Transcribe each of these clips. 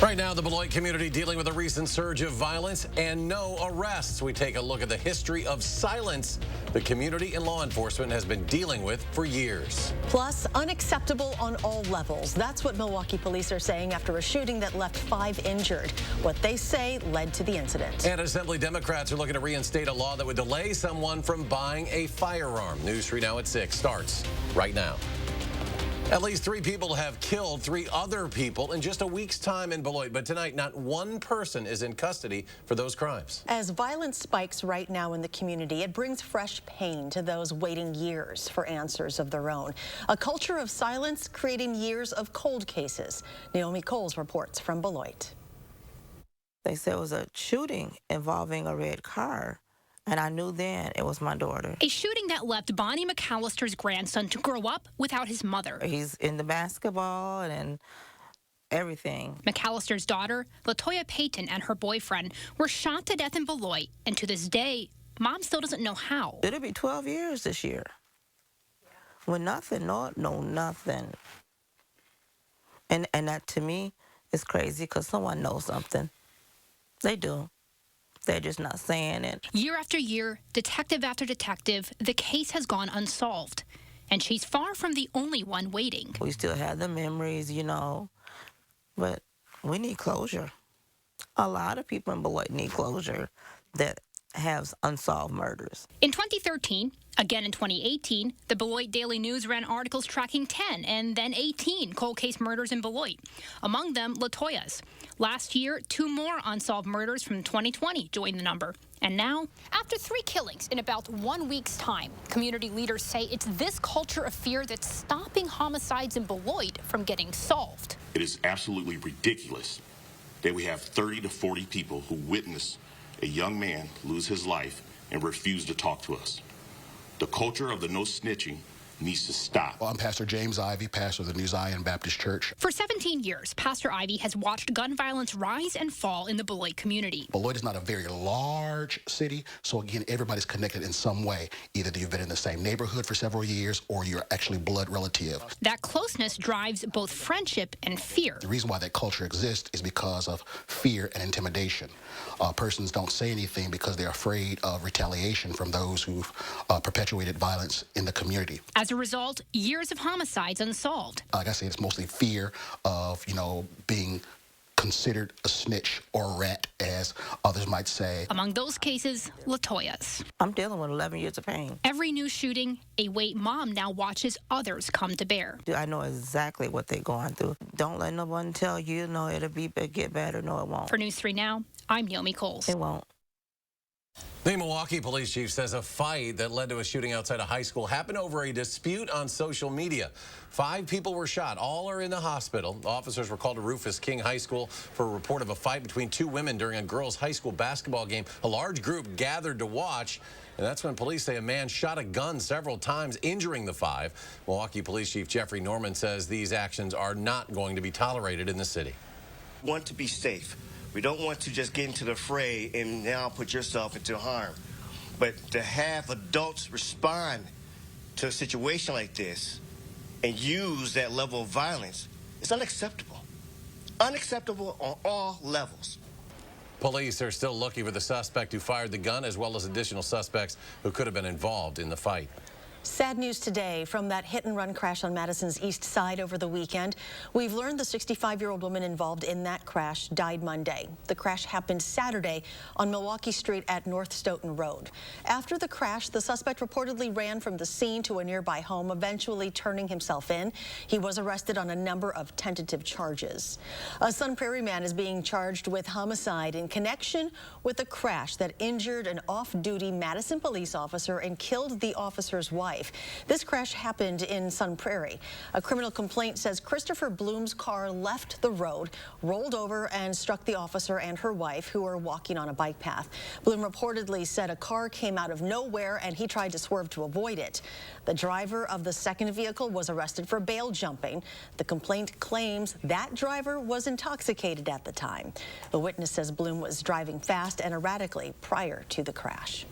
Right now, the Beloit community dealing with a recent surge of violence and no arrests. We take a look at the history of silence the community and law enforcement has been dealing with for years. Plus, unacceptable on all levels. That's what Milwaukee police are saying after a shooting that left 5 injured. What they say led to the incident. And Assembly Democrats are looking to reinstate a law that would delay someone from buying a firearm. News 3 Now at 6 starts right now. At least 3 people have killed 3 other people in just a week's time in Beloit. But tonight, not one person is in custody for those crimes. As violence spikes right now in the community, it brings fresh pain to those waiting years for answers of their own. A culture of silence creating years of cold cases. Naomi Coles reports from Beloit. They said it was a shooting involving a red car. And I knew then it was my daughter. A shooting that left Bonnie McAllister's grandson to grow up without his mother. He's in the basketball and everything. McAllister's daughter, LaToya Payton, and her boyfriend were shot to death in Beloit. And to this day, Mom still doesn't know how. It'll be 12 years this year. With nothing, no nothing. And that to me is crazy because someone knows something. They do. They're just not saying it. Year after year, detective after detective, the case has gone unsolved. And she's far from the only one waiting. We still have the memories, you know, but we need closure. A lot of people in Beloit need closure that have unsolved murders. In 2013, again in 2018, the Beloit Daily News ran articles tracking 10 and then 18 cold case murders in Beloit, among them LaToya's. Last year, 2 more unsolved murders from 2020 joined the number. And now, after 3 killings in about 1 week's time, community leaders say it's this culture of fear that's stopping homicides in Beloit from getting solved. It is absolutely ridiculous that we have 30 to 40 people who witness a young man lose his life and refuse to talk to us. The culture of the no snitching needs to stop. Well, I'm Pastor James Ivy, pastor of the New Zion Baptist Church. For 17 years, Pastor Ivy has watched gun violence rise and fall in the Beloit community. Beloit is not a very large city, so again, everybody's connected in some way. Either you've been in the same neighborhood for several years or you're actually blood relative. That closeness drives both friendship and fear. The reason why that culture exists is because of fear and intimidation. Persons don't say anything because they're afraid of retaliation from those who've perpetuated violence in the community. As a result, years of homicides unsolved. Like I said, it's mostly fear of, being considered a snitch or a rat, as others might say. Among those cases, LaToya's. I'm dealing with 11 years of pain. Every new shooting, a weight Mom now watches others come to bear. I know exactly what they're going through. Don't let no one tell you, no, it'll get better. No, it won't. For News 3 Now, I'm Naomi Coles. It won't. The Milwaukee police chief says a fight that led to a shooting outside a high school happened over a dispute on social media. 5 people were shot. All are in the hospital. Officers were called to Rufus King High School for a report of a fight between 2 women during a girls' high school basketball game. A large group gathered to watch, and that's when police say a man shot a gun several times, injuring the 5. Milwaukee Police Chief Jeffrey Norman says these actions are not going to be tolerated in the city. We want to be safe. We don't want to just get into the fray and now put yourself into harm. But to have adults respond to a situation like this and use that level of violence is unacceptable. Unacceptable on all levels. Police are still looking for the suspect who fired the gun, as well as additional suspects who could have been involved in the fight. Sad news today from that hit-and-run crash on Madison's east side over the weekend. We've learned the 65-year-old woman involved in that crash died Monday. The crash happened Saturday on Milwaukee Street at North Stoughton Road. After the crash, the suspect reportedly ran from the scene to a nearby home, eventually turning himself in. He was arrested on a number of tentative charges. A Sun Prairie man is being charged with homicide in connection with a crash that injured an off-duty Madison police officer and killed the officer's wife. This crash happened in Sun Prairie. A criminal complaint says Christopher Bloom's car left the road, rolled over, and struck the officer and her wife, who were walking on a bike path. Bloom reportedly said a car came out of nowhere and he tried to swerve to avoid it. The driver of the second vehicle was arrested for bail jumping. The complaint claims that driver was intoxicated at the time. The witness says Bloom was driving fast and erratically prior to the crash.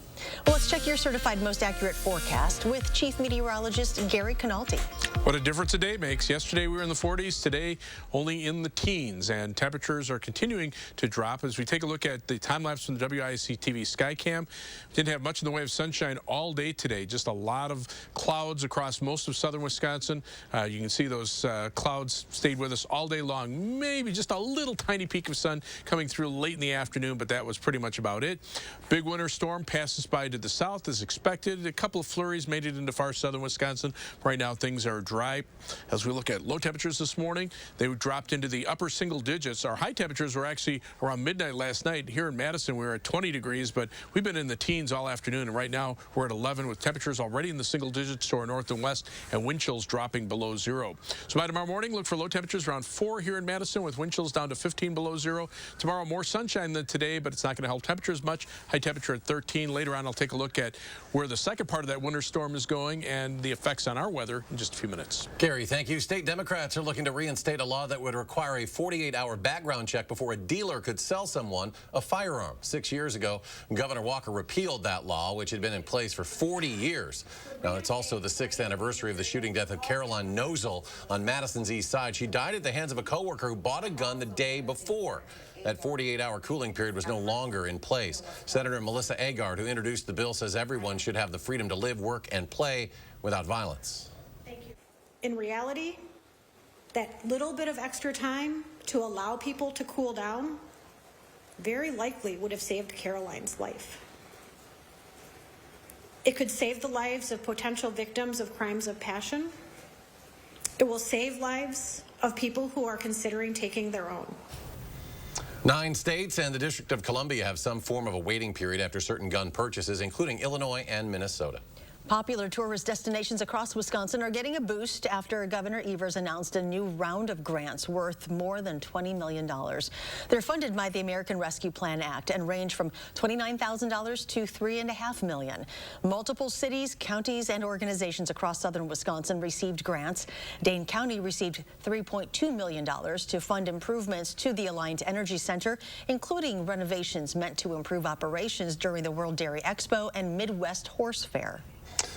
Well, let's check your certified most accurate forecast with Chief Meteorologist Gary Canalti. What a difference a day makes. Yesterday we were in the 40s, today only in the teens, and temperatures are continuing to drop. As we take a look at the time-lapse from the WISC-TV Skycam, we didn't have much in the way of sunshine all day today, just a lot of clouds across most of southern Wisconsin. You can see those clouds stayed with us all day long. Maybe just a little tiny peek of sun coming through late in the afternoon, but that was pretty much about it. Big winter storm passes by to the south as expected. A couple of flurries made it into far southern Wisconsin. Right now things are dry. As we look at low temperatures this morning, they dropped into the upper single digits. Our high temperatures were actually around midnight last night. Here in Madison, we were at 20 degrees, but we've been in the teens all afternoon, and right now we're at 11 with temperatures already in the single digits to our north and west, and wind chills dropping below zero. So by tomorrow morning, look for low temperatures around 4 here in Madison with wind chills down to 15 below zero. Tomorrow, more sunshine than today, but it's not going to help temperatures much. High temperature at 13. Later on, I'll take a look at where the second part of that winter storm is going and the effects on our weather in just a few minutes. Gary, thank you. State Democrats are looking to reinstate a law that would require a 48-hour background check before a dealer could sell someone a firearm. 6 years ago, Governor Walker repealed that law, which had been in place for 40 years. Now, it's also the 6th anniversary of the shooting death of Caroline Nozel on Madison's east side. She died at the hands of a coworker who bought a gun the day before. That 48-hour cooling period was no longer in place. Senator Melissa Agard, who introduced the bill, says everyone should have the freedom to live, work, and play without violence. Thank you. In reality, that little bit of extra time to allow people to cool down very likely would have saved Caroline's life. It could save the lives of potential victims of crimes of passion. It will save lives of people who are considering taking their own. 9 states and the District of Columbia have some form of a waiting period after certain gun purchases, including Illinois and Minnesota. Popular tourist destinations across Wisconsin are getting a boost after Governor Evers announced a new round of grants worth more than $20 million. They're funded by the American Rescue Plan Act and range from $29,000 to $3.5 million. Multiple cities, counties, and organizations across southern Wisconsin received grants. Dane County received $3.2 million to fund improvements to the Alliant Energy Center, including renovations meant to improve operations during the World Dairy Expo and Midwest Horse Fair.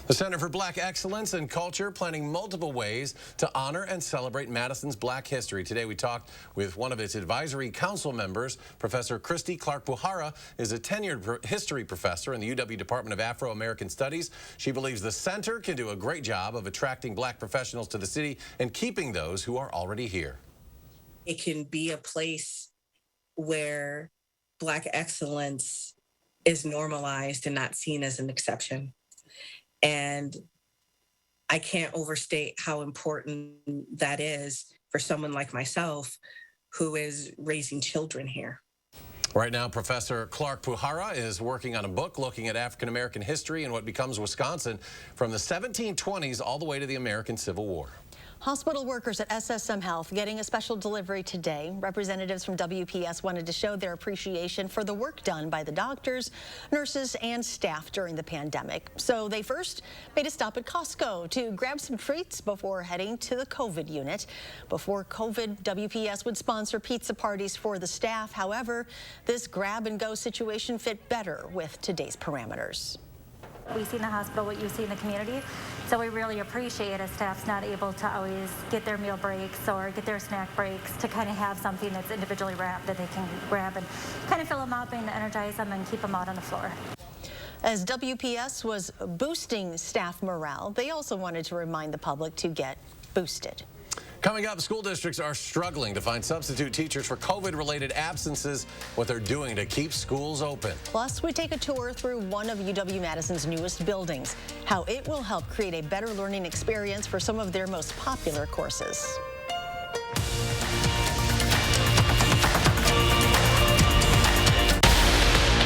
The Center for Black Excellence and Culture planning multiple ways to honor and celebrate Madison's Black history. Today we talked with one of its advisory council members. Professor Christy Clark-Puhara is a tenured history professor in the UW Department of Afro-American Studies. She believes the center can do a great job of attracting black professionals to the city and keeping those who are already here. It can be a place where Black excellence is normalized and not seen as an exception. And I can't overstate how important that is for someone like myself who is raising children here. Right now, Professor Clark-Puhara is working on a book looking at African-American history and what becomes Wisconsin from the 1720s all the way to the American Civil War. Hospital workers at SSM Health getting a special delivery today. Representatives from WPS wanted to show their appreciation for the work done by the doctors, nurses, and staff during the pandemic. So they first made a stop at Costco to grab some treats before heading to the COVID unit. Before COVID, WPS would sponsor pizza parties for the staff. However, this grab-and-go situation fit better with today's parameters. We see in the hospital what you see in the community, so we really appreciate a staff's not able to always get their meal breaks or get their snack breaks to kind of have something that's individually wrapped that they can grab and kind of fill them up and energize them and keep them out on the floor. As WPS was boosting staff morale, they also wanted to remind the public to get boosted. Coming up, school districts are struggling to find substitute teachers for COVID-related absences, what they're doing to keep schools open. Plus, we take a tour through one of UW-Madison's newest buildings, how it will help create a better learning experience for some of their most popular courses.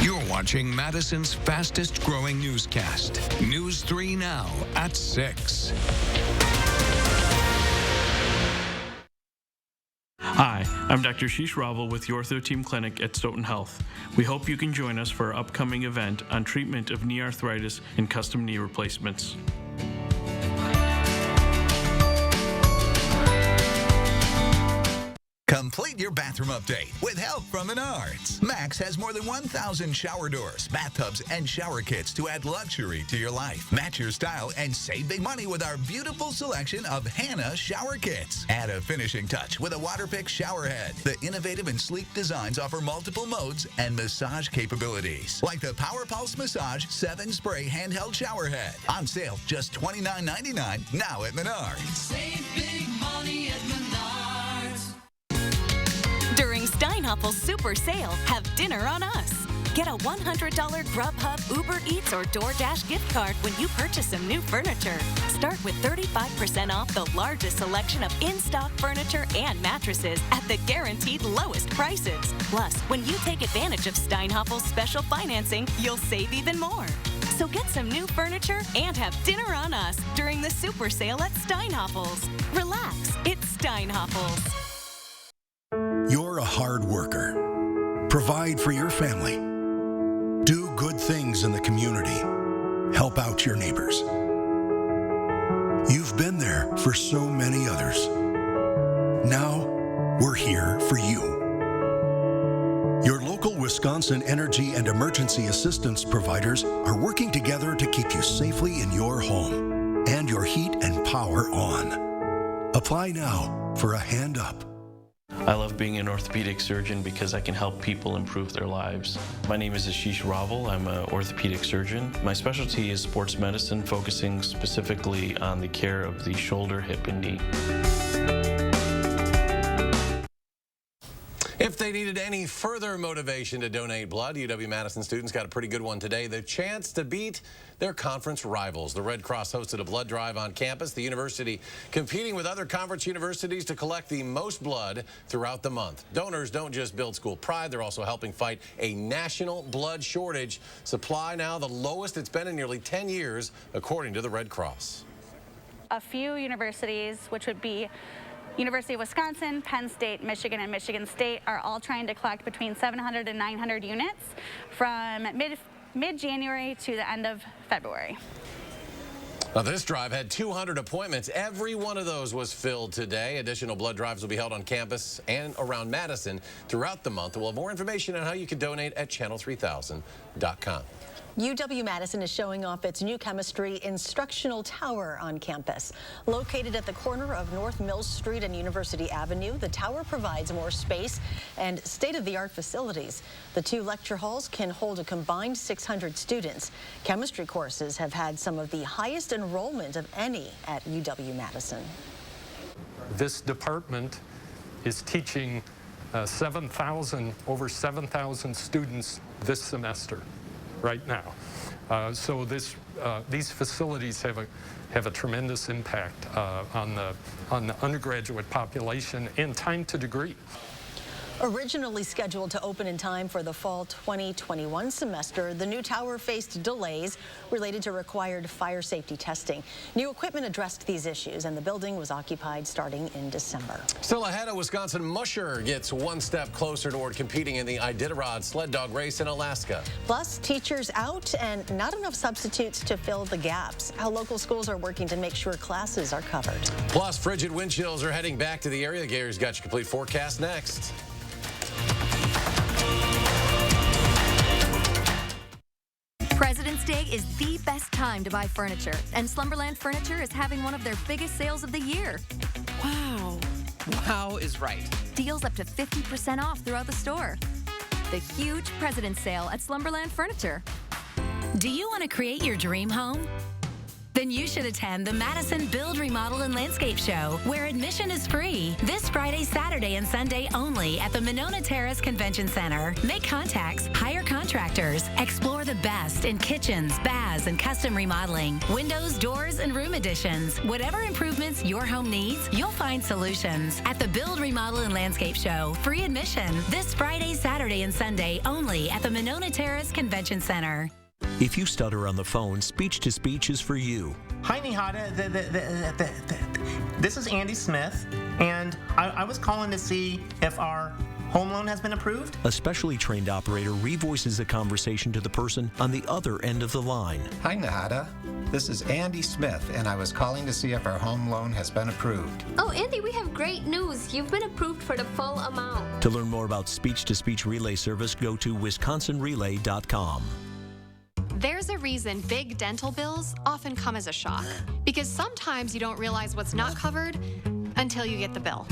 You're watching Madison's fastest growing newscast, News 3 Now at 6. Hi, I'm Dr. Sheesh Raval with Your 13 Clinic at Stoughton Health. We hope you can join us for our upcoming event on treatment of knee arthritis and custom knee replacements. Complete your bathroom update with help from Menards. Max has more than 1,000 shower doors, bathtubs, and shower kits to add luxury to your life. Match your style and save big money with our beautiful selection of Hannah shower kits. Add a finishing touch with a Waterpik shower head. The innovative and sleek designs offer multiple modes and massage capabilities, like the Power Pulse Massage 7-spray handheld shower head. On sale just $29.99 now at Menards. Save big money at Menards. During Steinhoffel's Super Sale, have dinner on us. Get a $100 Grubhub, Uber Eats, or DoorDash gift card when you purchase some new furniture. Start with 35% off the largest selection of in-stock furniture and mattresses at the guaranteed lowest prices. Plus, when you take advantage of Steinhoffel's special financing, you'll save even more. So get some new furniture and have dinner on us during the Super Sale at Steinhoffel's. Relax, it's Steinhoffel's. You're a hard worker. Provide for your family. Do good things in the community. Help out your neighbors. You've been there for so many others. Now, we're here for you. Your local Wisconsin energy and emergency assistance providers are working together to keep you safely in your home and your heat and power on. Apply now for a hand up. I love being an orthopedic surgeon because I can help people improve their lives. My name is Ashish Raval. I'm an orthopedic surgeon. My specialty is sports medicine, focusing specifically on the care of the shoulder, hip, and knee. If they needed any further motivation to donate blood, UW-Madison students got a pretty good one today. The chance to beat their conference rivals. The Red Cross hosted a blood drive on campus. The university competing with other conference universities to collect the most blood throughout the month. Donors don't just build school pride, they're also helping fight a national blood shortage. Supply now the lowest it's been in nearly 10 years, according to the Red Cross. A few universities, which would be University of Wisconsin, Penn State, Michigan, and Michigan State, are all trying to collect between 700 and 900 units from mid-January to the end of February. Now, this drive had 200 appointments. Every one of those was filled today. Additional blood drives will be held on campus and around Madison throughout the month. We'll have more information on how you can donate at channel3000.com. UW-Madison is showing off its new chemistry instructional tower on campus. Located at the corner of North Mills Street and University Avenue, the tower provides more space and state-of-the-art facilities. The two lecture halls can hold a combined 600 students. Chemistry courses have had some of the highest enrollment of any at UW-Madison. This department is teaching over 7,000 students this semester. Right now. So these facilities have a tremendous impact on the undergraduate population and time to degree. Originally scheduled to open in time for the fall 2021 semester, the new tower faced delays related to required fire safety testing. New equipment addressed these issues, and the building was occupied starting in December. Still ahead, a Wisconsin musher gets one step closer toward competing in the Iditarod sled dog race in Alaska. Plus, teachers out and not enough substitutes to fill the gaps. How local schools are working to make sure classes are covered. Plus, frigid wind chills are heading back to the area. Gary's got your complete forecast next. President's Day is the best time to buy furniture, and Slumberland Furniture is having one of their biggest sales of the year. Wow. Wow is right. Deals up to 50% off throughout the store. The huge President's Sale at Slumberland Furniture. Do you want to create your dream home? Then you should attend the Madison Build, Remodel, and Landscape Show, where admission is free this Friday, Saturday, and Sunday only at the Monona Terrace Convention Center. Make contacts, hire contractors, explore the best in kitchens, baths, and custom remodeling, windows, doors, and room additions. Whatever improvements your home needs, you'll find solutions at the Build, Remodel, and Landscape Show. Free admission this Friday, Saturday, and Sunday only at the Monona Terrace Convention Center. If you stutter on the phone, speech-to-speech is for you. Hi, Nihada. This is Andy Smith, and I was calling to see if our home loan has been approved? A specially trained operator revoices a conversation to the person on the other end of the line. Hi, Nahada. This is Andy Smith, and I was calling to see if our home loan has been approved. Oh, Andy, we have great news. You've been approved for the full amount. To learn more about speech-to-speech relay service, go to wisconsinrelay.com. There's a reason big dental bills often come as a shock, because sometimes you don't realize what's not covered until you get the bill.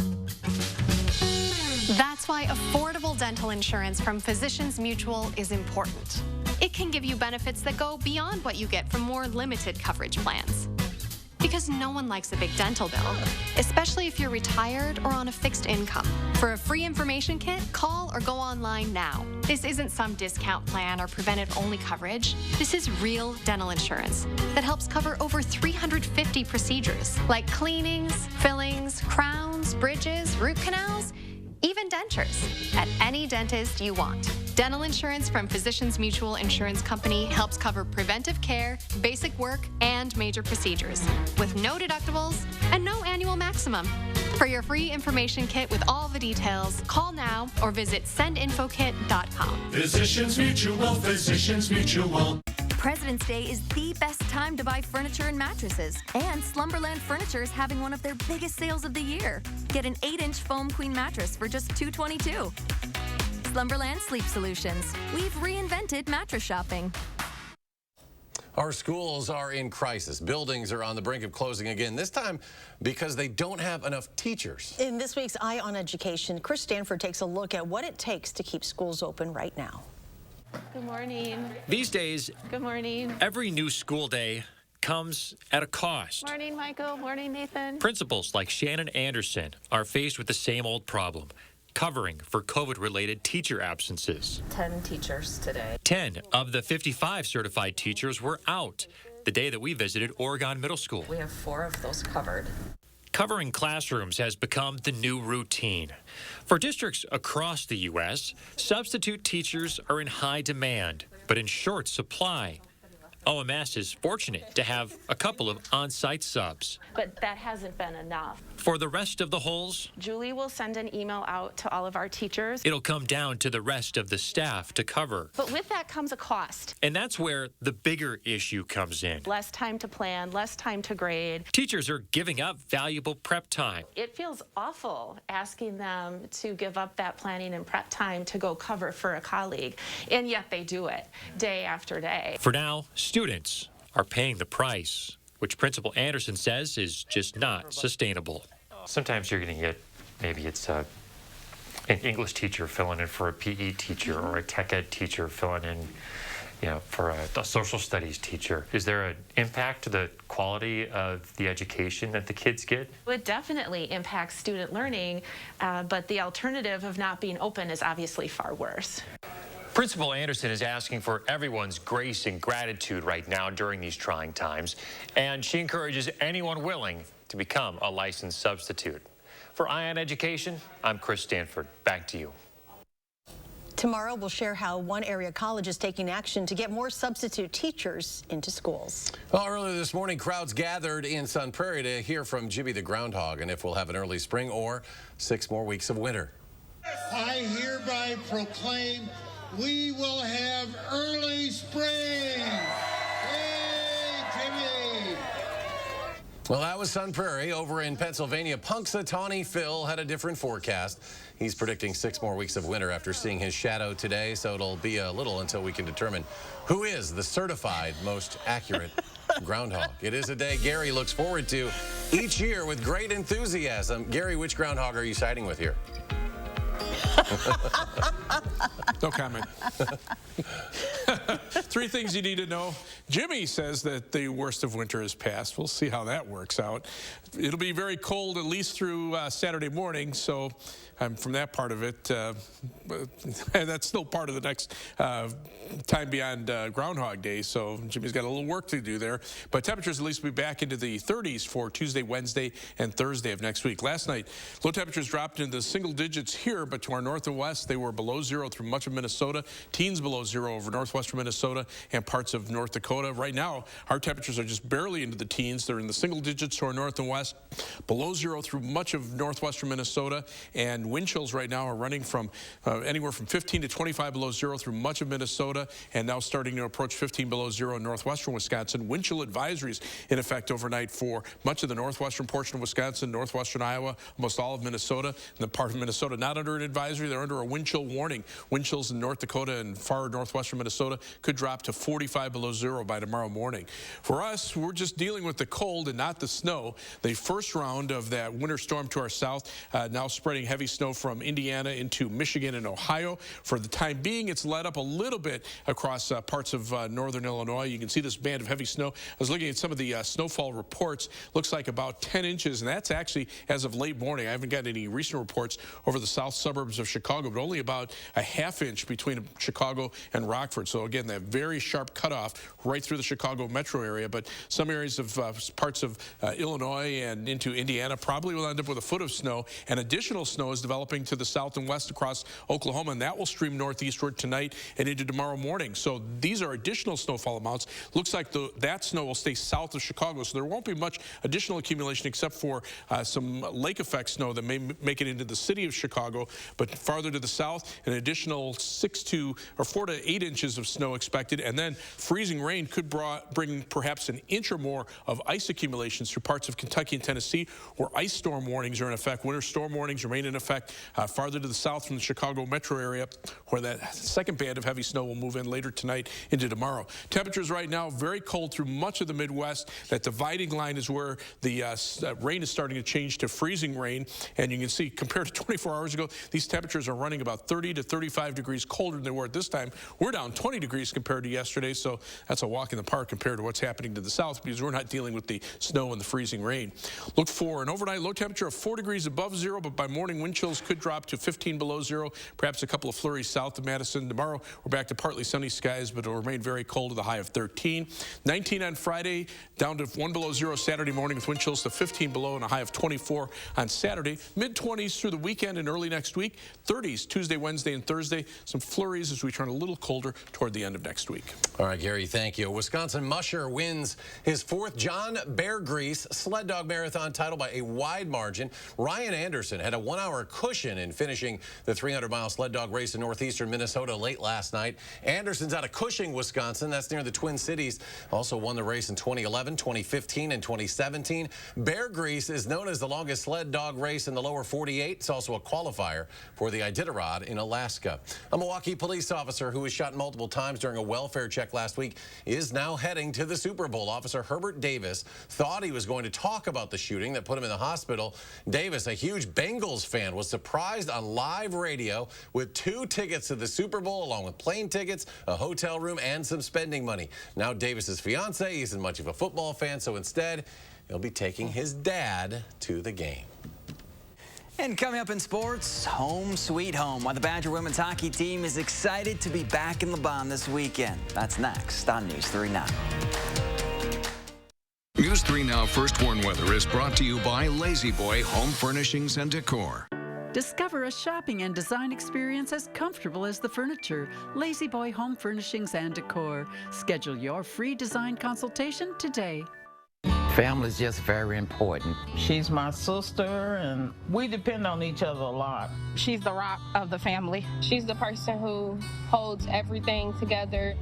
That's why affordable dental insurance from Physicians Mutual is important. It can give you benefits that go beyond what you get from more limited coverage plans. Because no one likes a big dental bill, especially if you're retired or on a fixed income. For a free information kit, call or go online now. This isn't some discount plan or preventive-only coverage. This is real dental insurance that helps cover over 350 procedures, like cleanings, fillings, crowns, bridges, root canals, even dentures, at any dentist you want. Dental insurance from Physicians Mutual Insurance Company helps cover preventive care, basic work, and major procedures, with no deductibles and no annual maximum. For your free information kit with all the details, call now or visit sendinfokit.com. Physicians Mutual, Physicians Mutual. President's Day is the best time to buy furniture and mattresses, and Slumberland Furniture is having one of their biggest sales of the year. Get an 8-inch foam queen mattress for just $222. Slumberland Sleep Solutions. We've reinvented mattress shopping. Our schools are in crisis. Buildings are on the brink of closing again, this time because they don't have enough teachers. In this week's Eye on Education, Chris Stanford takes a look at what it takes to keep schools open right now. Good morning. These days, Good morning. every new school day comes at a cost. Morning, Michael. Morning, Nathan. Principals like Shannon Anderson are faced with the same old problem, covering for COVID-related teacher absences. 10 teachers today. 10 of the 55 certified teachers were out the day that we visited Oregon Middle School. We have 4 of those covered. Covering classrooms has become the new routine. For districts across the U.S., substitute teachers are in high demand, but in short supply. OMS is fortunate to have a couple of on-site subs. But that hasn't been enough. For the rest of the holes, Julie will send an email out to all of our teachers. it'll come down to the rest of the staff to cover. But with that comes a cost. And that's where the bigger issue comes in. Less time to plan, less time to grade. Teachers are giving up valuable prep time. It feels awful asking them to give up that planning and prep time to go cover for a colleague. And yet they do it day after day. For now, students are paying the price, which Principal Anderson says is just not sustainable. Sometimes you're going to get, maybe it's an English teacher filling in for a PE teacher or a tech ed teacher filling in, for a social studies teacher. Is there an impact to the quality of the education that the kids get? It definitely impacts student learning, but the alternative of not being open is obviously far worse. Principal Anderson is asking for everyone's grace and gratitude right now during these trying times, and she encourages anyone willing to become a licensed substitute. For Eye on Education, I'm Chris Stanford. Back to you. Tomorrow, we'll share how one area college is taking action to get more substitute teachers into schools. Well, earlier this morning, crowds gathered in Sun Prairie to hear from Jimmy the Groundhog and if we'll have an early spring or 6 more weeks of winter. I hereby proclaim we will have early spring. Yay, Jimmy! Well, that was Sun Prairie. Over in Pennsylvania, Punxsutawney Phil had a different forecast. He's predicting 6 more weeks of winter after seeing his shadow today, so it'll be a little until we can determine who is the certified most accurate groundhog. It is a day Gary looks forward to each year with great enthusiasm. Gary, which groundhog are you siding with here? No comment. 3 things you need to know. Jimmy says that the worst of winter is past. We'll see how that works out. It'll be very cold at least through Saturday morning, so from that part of it, that's still part of the next time beyond Groundhog Day, so Jimmy's got a little work to do there. But temperatures at least will be back into the 30s for Tuesday, Wednesday, and Thursday of next week. Last night, low temperatures dropped into the single digits here, but to our north and west, they were below 0 through much of Minnesota, teens below 0 over northwestern Minnesota and parts of North Dakota. Right now, our temperatures are just barely into the teens. They're in the single digits to our north and west, below 0 through much of northwestern Minnesota and and wind chills right now are running from anywhere from 15 to 25 below zero through much of Minnesota, and now starting to approach 15 below zero in northwestern Wisconsin. Wind chill advisories in effect overnight for much of the northwestern portion of Wisconsin, northwestern Iowa, almost all of Minnesota, and the part of Minnesota not under an advisory. They're under a wind chill warning. Wind chills in North Dakota and far northwestern Minnesota could drop to 45 below zero by tomorrow morning. For us, we're just dealing with the cold and not the snow. The first round of that winter storm to our south now spreading heavy snow from Indiana into Michigan and Ohio. For the time being, it's let up a little bit across parts of northern Illinois. You can see this band of heavy snow. I was looking at some of the snowfall reports. Looks like about 10 inches, and that's actually as of late morning. I haven't gotten any recent reports over the south suburbs of Chicago, but only about a half inch between Chicago and Rockford. So again, that very sharp cutoff right through the Chicago metro area. But some areas of parts of Illinois and into Indiana probably will end up with a foot of snow, and additional snow is developing to the south and west across Oklahoma, and that will stream northeastward tonight and into tomorrow morning. So these are additional snowfall amounts. Looks like that snow will stay south of Chicago, so there won't be much additional accumulation except for some lake effect snow that may make it into the city of Chicago. But farther to the south, an additional 4 to 8 inches of snow expected, and then freezing rain could bring perhaps an inch or more of ice accumulations through parts of Kentucky and Tennessee, where ice storm warnings are in effect. Winter storm warnings remain in effect farther to the south from the Chicago metro area, where that second band of heavy snow will move in later tonight into tomorrow. Temperatures right now very cold through much of the Midwest. That dividing line is where the rain is starting to change to freezing rain, and you can see compared to 24 hours ago, these temperatures are running about 30 to 35 degrees colder than they were at this time. We're down 20 degrees compared to yesterday, so that's a walk in the park compared to what's happening to the south, because we're not dealing with the snow and the freezing rain. Look for an overnight low temperature of 4 degrees above zero, but by morning wind chills could drop to 15 below zero, perhaps a couple of flurries south of Madison. Tomorrow we're back to partly sunny skies, but it'll remain very cold with a high of 13. 19 on Friday, down to 1 below zero Saturday morning with wind chills to 15 below and a high of 24 on Saturday. Mid-20s through the weekend and early next week. 30s Tuesday, Wednesday, and Thursday. Some flurries as we turn a little colder toward the end of next week. All right, Gary, thank you. Wisconsin musher wins his 4th John Bear Grease sled dog marathon title by a wide margin. Ryan Anderson had a 1-hour cushion in finishing the 300-mile sled dog race in northeastern Minnesota late last night. Anderson's out of Cushing, Wisconsin. That's near the Twin Cities. Also won the race in 2011, 2015, and 2017. Bear Grease is known as the longest sled dog race in the lower 48. It's also a qualifier for the Iditarod in Alaska. A Milwaukee police officer who was shot multiple times during a welfare check last week is now heading to the Super Bowl. Officer Herbert Davis thought he was going to talk about the shooting that put him in the hospital. Davis, a huge Bengals fan, was surprised on live radio with 2 tickets to the Super Bowl, along with plane tickets, a hotel room, and some spending money. Now Davis's fiance isn't much of a football fan, so instead he'll be taking his dad to the game. And coming up in sports, home sweet home, while the Badger women's hockey team is excited to be back in LeBon this weekend. That's next on News 3 Now. News 3 Now First Warn Weather is brought to you by Lazy Boy Home Furnishings and Decor. Discover a shopping and design experience as comfortable as the furniture. Lazy Boy Home Furnishings and Decor. Schedule your free design consultation today. Family is just very important. She's my sister, and we depend on each other a lot. She's the rock of the family. She's the person who holds everything together.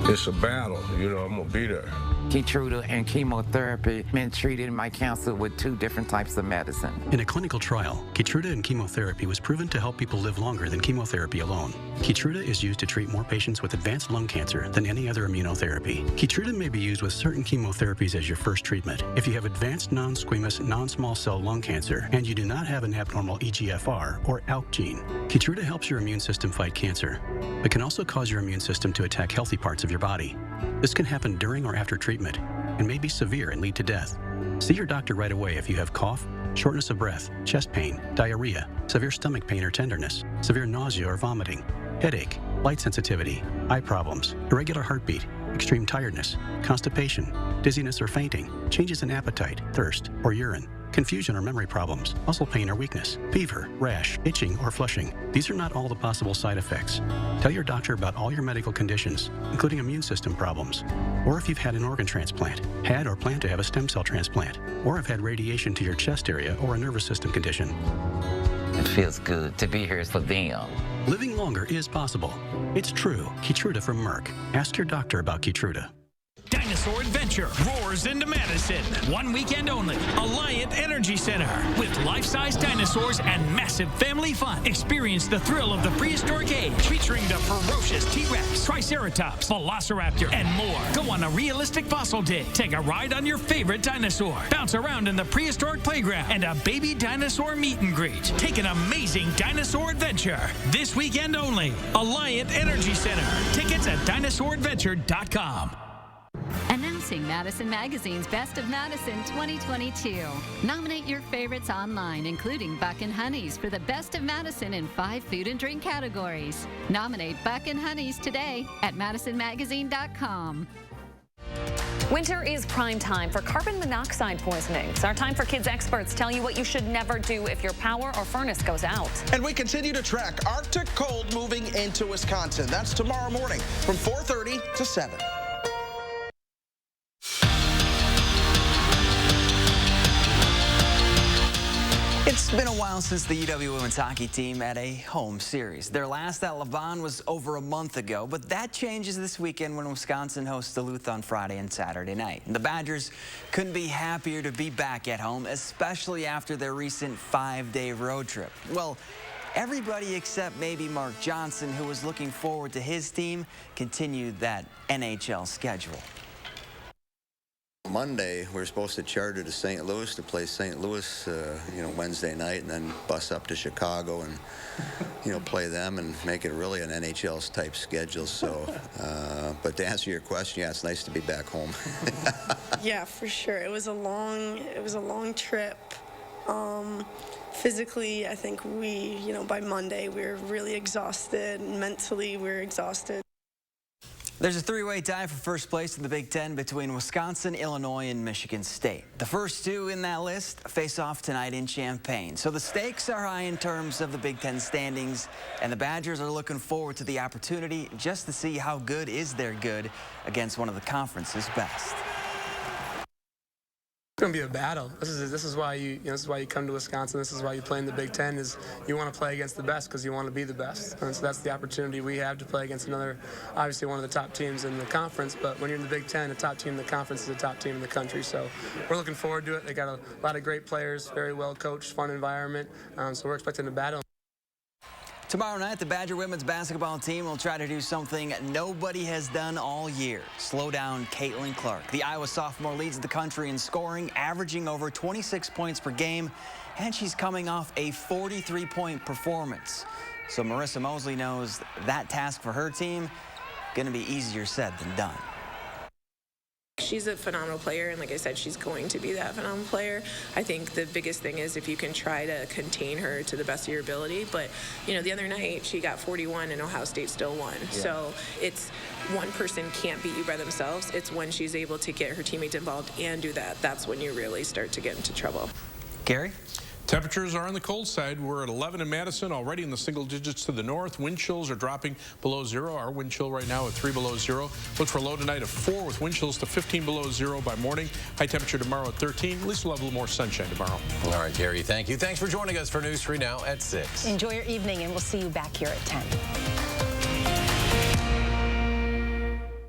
It's a battle, you know, I'm gonna be there. KEYTRUDA and chemotherapy, been treated in my cancer with 2 different types of medicine. In a clinical trial, KEYTRUDA and chemotherapy was proven to help people live longer than chemotherapy alone. KEYTRUDA is used to treat more patients with advanced lung cancer than any other immunotherapy. KEYTRUDA may be used with certain chemotherapies as your first treatment. If you have advanced non-squamous, non-small cell lung cancer and you do not have an abnormal EGFR or ALK gene, KEYTRUDA helps your immune system fight cancer, but can also cause your immune system to attack healthy parts of your body. This can happen during or after treatment and may be severe and lead to death. See your doctor right away if you have cough, shortness of breath, chest pain, diarrhea, severe stomach pain or tenderness, severe nausea or vomiting, headache, light sensitivity, eye problems, irregular heartbeat, extreme tiredness, constipation, dizziness or fainting, changes in appetite, thirst, or urine. confusion or memory problems, muscle pain or weakness, fever, rash, itching, or flushing. These are not all the possible side effects. Tell your doctor about all your medical conditions, including immune system problems, or if you've had an organ transplant, had or plan to have a stem cell transplant, or have had radiation to your chest area or a nervous system condition. It feels good to be here for them. Living longer is possible. It's true. KEYTRUDA from Merck. Ask your doctor about KEYTRUDA. Dinosaur Adventure roars into Madison. One weekend only. Alliant Energy Center. With life-size dinosaurs and massive family fun. Experience the thrill of the prehistoric age. Featuring the ferocious T-Rex, Triceratops, Velociraptor, and more. Go on a realistic fossil dig. Take a ride on your favorite dinosaur. Bounce around in the prehistoric playground. And a baby dinosaur meet and greet. Take an amazing dinosaur adventure. This weekend only. Alliant Energy Center. Tickets at DinosaurAdventure.com. Announcing Madison Magazine's Best of Madison 2022. Nominate your favorites online, including Buck and Honey's, for the Best of Madison in 5 food and drink categories. Nominate Buck and Honey's today at MadisonMagazine.com. Winter is prime time for carbon monoxide poisoning. It's our time for Kids Experts tell you what you should never do if your power or furnace goes out. And we continue to track Arctic cold moving into Wisconsin. That's tomorrow morning from 4:30 to 7. It's been a while since the UW women's hockey team had a home series. Their last at Levon was over a month ago, but that changes this weekend when Wisconsin hosts Duluth on Friday and Saturday night. And the Badgers couldn't be happier to be back at home, especially after their recent 5-day road trip. Well, everybody except maybe Mark Johnson, who was looking forward to his team, continued that NHL schedule. Monday, we're supposed to charter to St. Louis to play St. Louis, Wednesday night, and then bus up to Chicago and, play them and make it really an NHL type schedule. So, but to answer your question, yeah, it's nice to be back home. Yeah, for sure. It was a long trip. Physically, I think we, by Monday, we were really exhausted, and mentally we were exhausted. There's a 3-way tie for first place in the Big Ten between Wisconsin, Illinois, and Michigan State. The first two in that list face off tonight in Champaign. So the stakes are high in terms of the Big Ten standings, and the Badgers are looking forward to the opportunity just to see how good is their good against one of the conference's best. It's going to be a battle. This is why this is why you come to Wisconsin. This is why you play in the Big Ten. Is you want to play against the best because you want to be the best. And so that's the opportunity we have to play against another, obviously one of the top teams in the conference. But when you're in the Big Ten, the top team in the conference is the top team in the country. So we're looking forward to it. They got a lot of great players, very well coached, fun environment. So we're expecting a battle. Tomorrow night, the Badger women's basketball team will try to do something nobody has done all year. Slow down Caitlin Clark. The Iowa sophomore leads the country in scoring, averaging over 26 points per game, and she's coming off a 43-point performance. So Marissa Mosley knows that task for her team going to be easier said than done. She's a phenomenal player, and like I said, she's going to be that phenomenal player. I think the biggest thing is if you can try to contain her to the best of your ability. But, the other night she got 41 and Ohio State still won. Yeah. So it's one person can't beat you by themselves. It's when she's able to get her teammates involved and do that. That's when you really start to get into trouble. Gary? Temperatures are on the cold side. We're at 11 in Madison, already in the single digits to the north. Wind chills are dropping below 0. Our wind chill right now at 3 below 0. Look for a low tonight of 4 with wind chills to 15 below 0 by morning. High temperature tomorrow at 13. At least we'll have a little more sunshine tomorrow. All right, Gary, thank you. Thanks for joining us for News 3 Now at 6. Enjoy your evening, and we'll see you back here at 10.